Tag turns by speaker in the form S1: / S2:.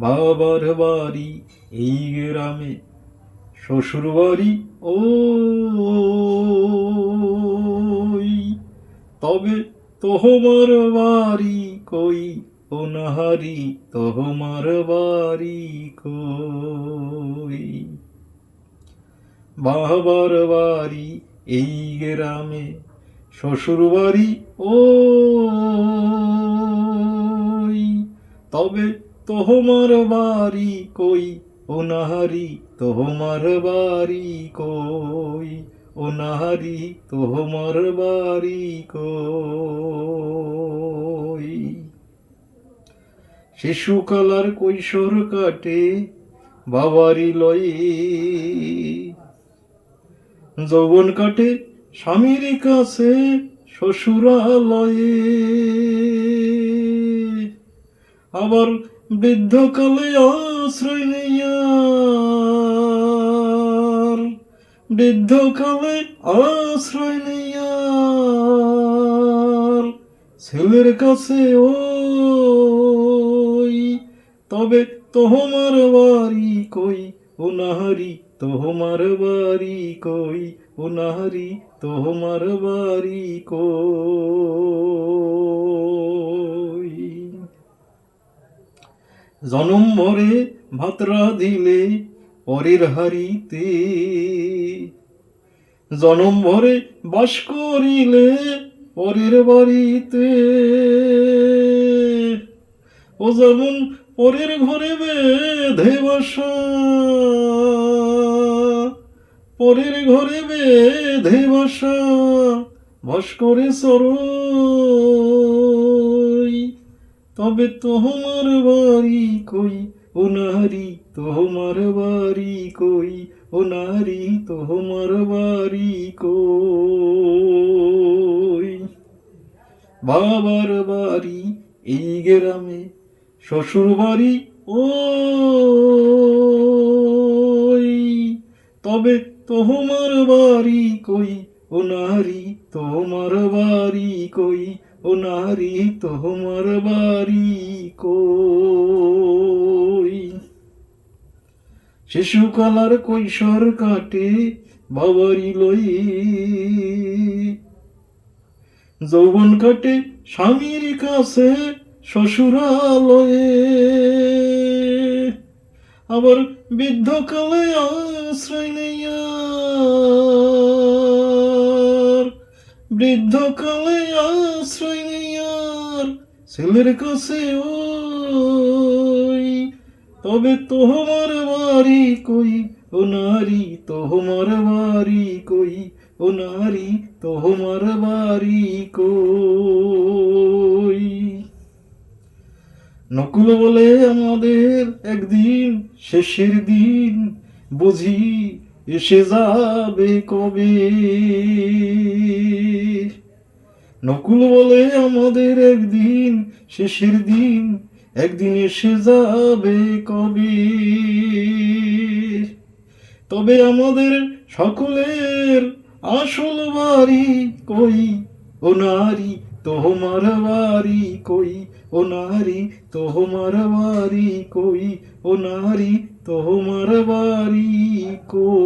S1: বাবার বাড়ি এই গ্রামে, শ্বশুর বাড়ি ওই, তবে তোহমার বাড়ি কই ও নাহারি, তোহমার বাড়ি কই। বাবার বাড়ি এই গ্রামে, শ্বশুর বাড়ি ওই, তবে তোহমার বাড়ি কই ও নাহারি, তোহমার বাড়ি কই ও নাহারি, তোহমার বাড়ি কই। শিশুকালার কৈশোর কাটে বাবারি লয়ে, যৌবন কাটে স্বামীর কাছে শ্বশুরালয়ে, আবার বৃদ্ধকালে আশ্রয় নেয়া, বৃদ্ধকালে আশ্রয় নেয়া ছেলের কাছে ওই, তবে তোহমার বাড়ি কই ও নাহারি, তোহমার বাড়ি কই ও নাহারি, তোহমার বাড়ি কই। জনম ভরে ভাত রাঁধিলে পরের হাড়িতে, জনম ভরে বাস করিলে পরের বাড়িতে, ও যেমন পরের ঘরে বেঁধে বাসা, পরের ঘরে বেঁধে বাসা বাস করে চরই, তবে তোহমার বাড়ি কই ও নাহারি, তোহমার বাড়ি কই ও নাহারি, তোহমার বাড়ি কই। বাবার বাড়ি এই গ্রামে, শ্বশুর বাড়ি ওই, তবে তোহমার বাড়ি কই ও নাহারি, তোহমার বাড়ি কই ও নাহারি, তোহমার বাড়ি কই। শিশুকালার কৈশোর কাটে বাবারি লয়ে, যৌবন কাটে স্বামীর কাছে শ্বশুরালয়ে, আবার বৃদ্ধকালে আশ্রয় নেয়া, বৃদ্ধকালে আশ্রয় নেয়ার ছেলের কাছে ওই, তবে তোহমার বাড়ি কই ও নারী, তোহমার বাড়ি কই ও নারী, তোহমার বাড়ি কই। নকুল বলে আমাদের একদিন শেষের দিন, বুঝি এসে যাবে কবে। নকুল বলে আমাদের একদিন শেষের দিন, একদিন এসে যাবে কবে। তবে আমাদের সকলের আসল বাড়ি কই ও নারী, তোহমার বাড়ি কই ও নারী, তোহমার বাড়ি কই ও নারী, তোহমার বাড়ি কই।